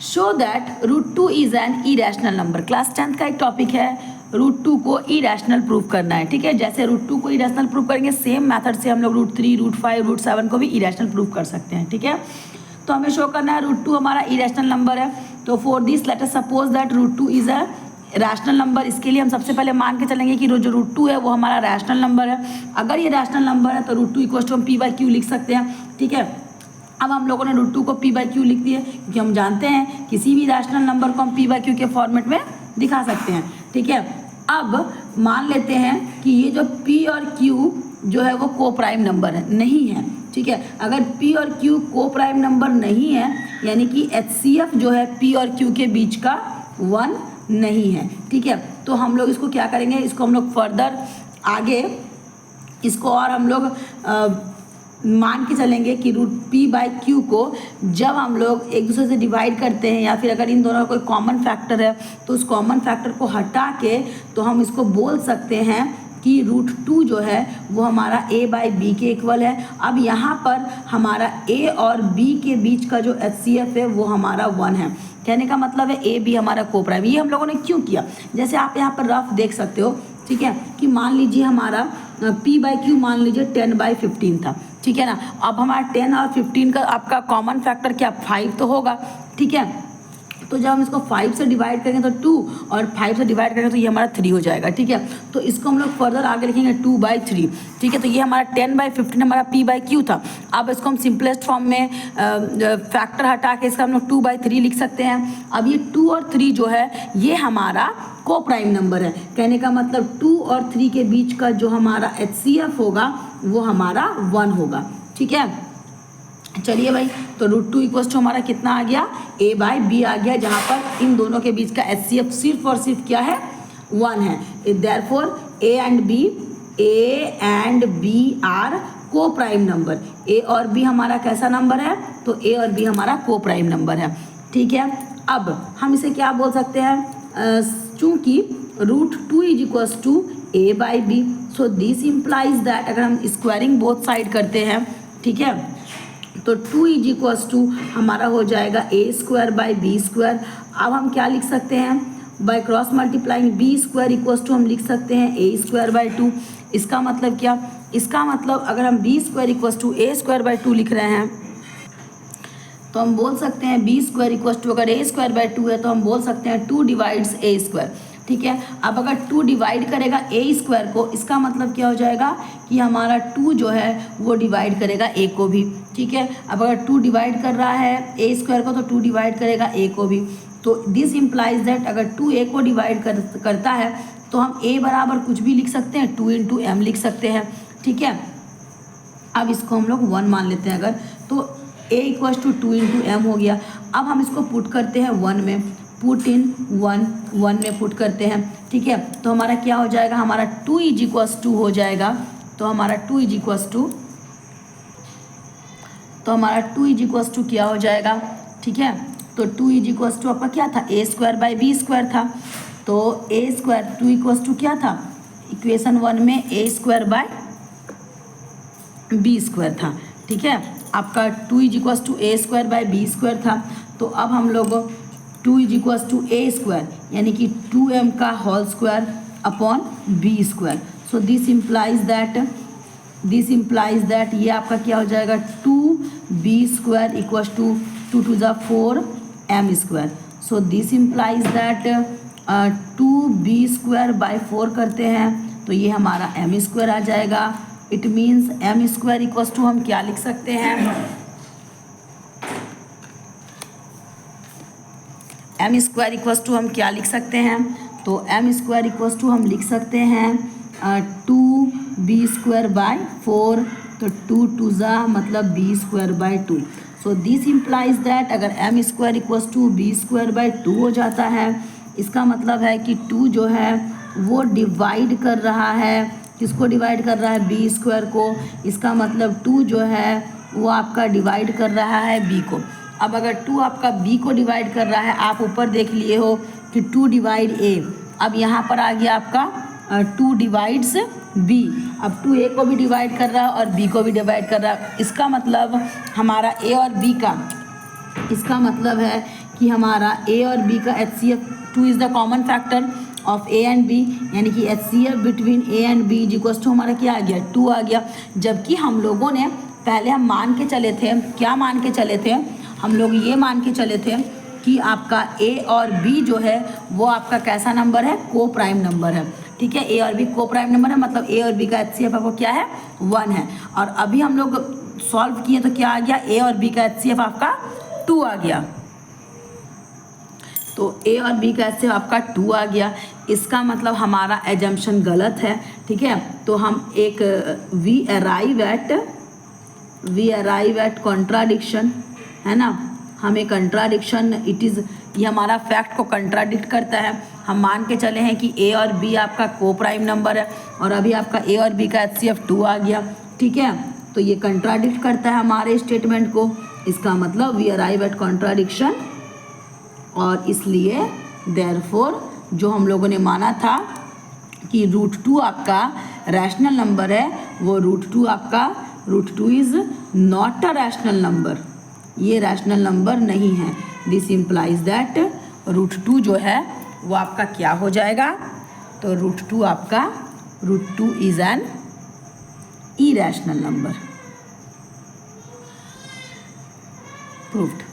Show that root two is an irrational number. Class 10th का एक topic है, root two को irrational prove करना है। ठीक है, जैसे रूट टू को इरेशनल प्रूव करेंगे सेम मेथड से हम लोग रूट 3, रूट 5, रूट 7 को भी इरेशनल प्रूव कर सकते हैं। ठीक है, तो हमें शो करना है रूट टू हमारा इरेशनल नंबर है। तो for this let us suppose that root two is a rational number. इसके लिए हम सबसे पहले मान के चलेंगे कि जो रूट टू है वो हमारा रैशनल नंबर है। अगर ये रैशनल नंबर है तो रूट टू इक्वल टू हम पी बाई क्यू लिख सकते हैं। ठीक है, अब हम लोगों ने रूट टू को पी बाई क्यू लिख दिए क्योंकि हम जानते हैं किसी भी रैशनल नंबर को हम पी बाई क्यू के फॉर्मेट में दिखा सकते हैं। ठीक है, अब मान लेते हैं कि ये जो पी और क्यू जो है वो को प्राइम नंबर है नहीं है। ठीक है, अगर पी और क्यू को प्राइम नंबर नहीं है यानी कि HCF जो है पी और क्यू के बीच का 1 नहीं है। ठीक है, तो हम लोग इसको क्या करेंगे, इसको हम लोग फर्दर आगे इसको और हम लोग मान के चलेंगे कि रूट पी बाई क्यू को जब हम लोग एक दूसरे से डिवाइड करते हैं या फिर अगर इन दोनों का कोई कॉमन फैक्टर है तो उस कॉमन फैक्टर को हटा के तो हम इसको बोल सकते हैं कि रूट टू जो है वो हमारा a बाई बी के इक्वल है। अब यहाँ पर हमारा a और b के बीच का जो HCF है वो हमारा 1 है। कहने का मतलब है a b हमारा को प्राइम। ये हम लोगों ने क्यों किया, जैसे आप यहाँ पर रफ देख सकते हो। ठीक है, कि मान लीजिए हमारा p बाई क्यू मान लीजिए 10/15 था। ठीक है ना, अब हमारा 10 और 15 का आपका कॉमन फैक्टर क्या 5 तो होगा। ठीक है, तो जब हम इसको 5 से डिवाइड करेंगे तो 2 और 5 से डिवाइड करेंगे तो ये हमारा 3 हो जाएगा। ठीक है, तो इसको हम लोग फर्दर आगे लिखेंगे 2/3। ठीक है, तो ये हमारा 10/15 हमारा p बाई क्यू था। अब इसको हम सिंपलेस्ट फॉर्म में फैक्टर हटा के इसका हम लोग 2/3 लिख सकते हैं। अब ये 2 और 3 जो है ये हमारा को प्राइम नंबर है। कहने का मतलब 2 और 3 के बीच का जो हमारा HCF होगा वो हमारा 1 होगा। ठीक है, चलिए भाई, तो रूट टू इक्वल टू हमारा कितना आ गया, a बाई बी आ गया, जहाँ पर इन दोनों के बीच का HCF सिर्फ और सिर्फ क्या है 1 है। Therefore a and b are coprime number. a और b हमारा कैसा नंबर है, तो a और b हमारा को प्राइम नंबर है। ठीक है, अब हम इसे क्या बोल सकते हैं, चूंकि root two is equals to a by b, so this implies that अगर हम स्क्वायरिंग बोथ साइड करते हैं, ठीक है, तो 2 इज इक्वल्स टू हमारा हो जाएगा a² बाई b²। अब हम क्या लिख सकते हैं, by cross multiplying b² equals to हम लिख सकते हैं a² बाई 2। इसका मतलब क्या, इसका मतलब अगर हम b² equals to a² by 2 लिख रहे हैं तो हम बोल सकते हैं b² इक्वल्स टू अगर a² बाई 2 है तो हम बोल सकते हैं 2 डिवाइड्स a²। ठीक है, अब अगर 2 डिवाइड करेगा a² को, इसका मतलब क्या हो जाएगा कि हमारा 2 जो है वो डिवाइड करेगा a को भी। ठीक है, अब अगर 2 डिवाइड कर रहा है a² को तो 2 डिवाइड करेगा a को भी। तो दिस इम्प्लाइज दैट अगर 2 a को डिवाइड करता है तो हम a बराबर कुछ भी लिख सकते हैं, 2 इंटू m लिख सकते हैं। ठीक है, अब इसको हम लोग 1 मान लेते हैं अगर, तो a equals to 2 into m हो गया। अब हम इसको पुट करते हैं 1 में, पुट इन 1 में पुट करते हैं। ठीक है, तो हमारा क्या हो जाएगा, हमारा 2 इज इक्वल्स टू हो जाएगा, तो हमारा 2 इज इक्वल्स टू क्या हो जाएगा। ठीक है, तो 2 इज इक्वल्स टू आपका क्या था, a² बाई b² था। तो a² 2 इक्वल्स टू क्या था, इक्वेशन 1 में a² बाई b² था। ठीक है, आपका 2 is equals to a² by b² था। तो अब हम लोग 2 इज इक्वल्स टू a² यानी कि 2m का whole square upon b²। So this implies that ये आपका क्या हो जाएगा, 2b² इक्वल्स टू 2 टू ज़ा 4m²। So this implies that 2b² by 4 करते हैं तो ये हमारा m² आ जाएगा। It means m² equals to हम क्या लिख सकते हैं, m² इक्वल्स टू हम क्या लिख सकते हैं, तो m² इक्वल्स टू हम लिख सकते हैं 2b² बाई 4, तो 2 टू ज़ा मतलब b² by 2। So this implies that अगर m² equals to b² by 2 हो जाता है, इसका मतलब है कि 2 जो है वो डिवाइड कर रहा है, किसको डिवाइड कर रहा है, b² को। इसका मतलब 2 जो है वो आपका डिवाइड कर रहा है b को। अब अगर 2 आपका b को डिवाइड कर रहा है, आप ऊपर देख लिए हो कि 2 डिवाइड a, अब यहाँ पर आ गया आपका 2 डिवाइड्स b। अब 2 a को भी डिवाइड कर रहा है और b को भी डिवाइड कर रहा है। इसका मतलब हमारा a और b का इसका मतलब है कि हमारा ए और बी का HCF 2 is the common factor of a and b, यानी कि HCF between a and b equals to हमारा क्या आ गया 2 आ गया। जबकि हम लोगों ने पहले हम मान के चले थे, क्या मान के चले थे, हम लोग ये मान के चले थे कि आपका ए और बी जो है वो आपका कैसा नंबर है, को प्राइम नंबर है। ठीक है, ए और बी को प्राइम नंबर है, मतलब ए और बी का HCF आपको क्या है 1 है। और अभी हम लोग सॉल्व किए तो क्या आ गया, ए और बी का HCF आपका 2 आ गया। तो ए और बी का HCF आपका 2 आ गया। इसका मतलब हमारा एजम्पशन गलत है। ठीक है, तो हम एक वी अराइव एट कॉन्ट्राडिक्शन, है ना, हमें कंट्राडिक्शन इट इज़, ये हमारा फैक्ट को कंट्राडिक्ट करता है। हम मान के चले हैं कि ए और बी आपका को प्राइम नंबर है और अभी आपका ए और बी का HCF 2 आ गया। ठीक है, तो ये कंट्राडिक्ट करता है हमारे स्टेटमेंट को। इसका मतलब वी अराइव एट कॉन्ट्राडिक्शन, और इसलिए देयरफॉर जो हम लोगों ने माना था कि √2 आपका रैशनल नंबर है, वो √2 is not a rational number, ये रैशनल नंबर नहीं है। दिस इम्प्लाइज दैट √2 जो है वो आपका क्या हो जाएगा, तो √2 is an irrational number. Proved.